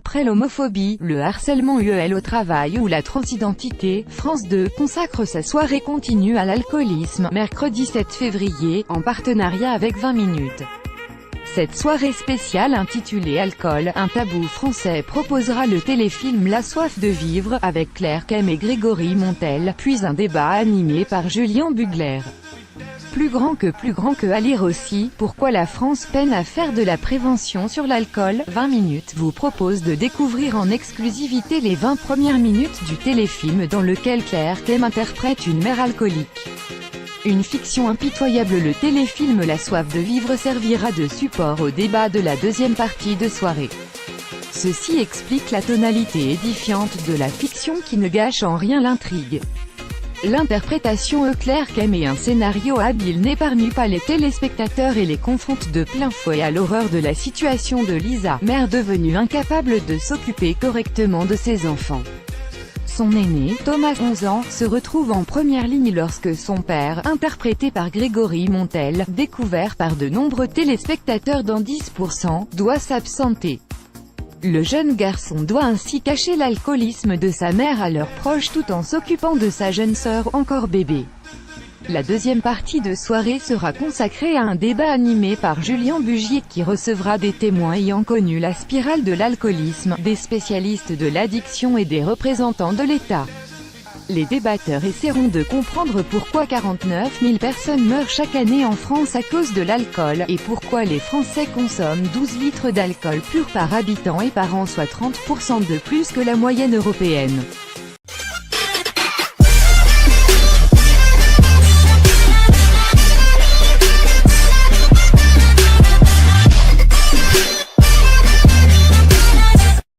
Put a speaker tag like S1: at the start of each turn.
S1: après l'homophobie, le harcèlement UEL au travail ou la transidentité, France 2 consacre sa soirée continue à l'alcoolisme, mercredi 7 février, en partenariat avec 20 minutes. Cette soirée spéciale intitulée Alcool, un tabou français proposera le téléfilm La soif de vivre, avec Claire Kem et Grégory Montel, puis un débat animé par Julien Bugler. Plus grand que à lire aussi, pourquoi la France peine à faire de la prévention sur l'alcool, 20 minutes, vous propose de découvrir en exclusivité les 20 premières minutes du téléfilm dans lequel Claire Kem interprète une mère alcoolique. Une fiction impitoyable. Le téléfilm La soif de vivre servira de support au débat de la deuxième partie de soirée. Ceci explique la tonalité édifiante de la fiction qui ne gâche en rien l'intrigue. L'interprétation Claire Kem et un scénario habile n'épargnent pas les téléspectateurs et les confrontent de plein fouet à l'horreur de la situation de Lisa, mère devenue incapable de s'occuper correctement de ses enfants. Son aîné, Thomas 11 ans, se retrouve en première ligne lorsque son père, interprété par Grégory Montel, découvert par de nombreux téléspectateurs dans 10%, doit s'absenter. Le jeune garçon doit ainsi cacher l'alcoolisme de sa mère à leurs proches tout en s'occupant de sa jeune sœur, encore bébé. La deuxième partie de soirée sera consacrée à un débat animé par Julien Bugler qui recevra des témoins ayant connu la spirale de l'alcoolisme, des spécialistes de l'addiction et des représentants de l'État. Les débatteurs essaieront de comprendre pourquoi 49 000 personnes meurent chaque année en France à cause de l'alcool, et pourquoi les Français consomment 12 litres d'alcool pur par habitant et par an, soit 30% de plus que la moyenne européenne.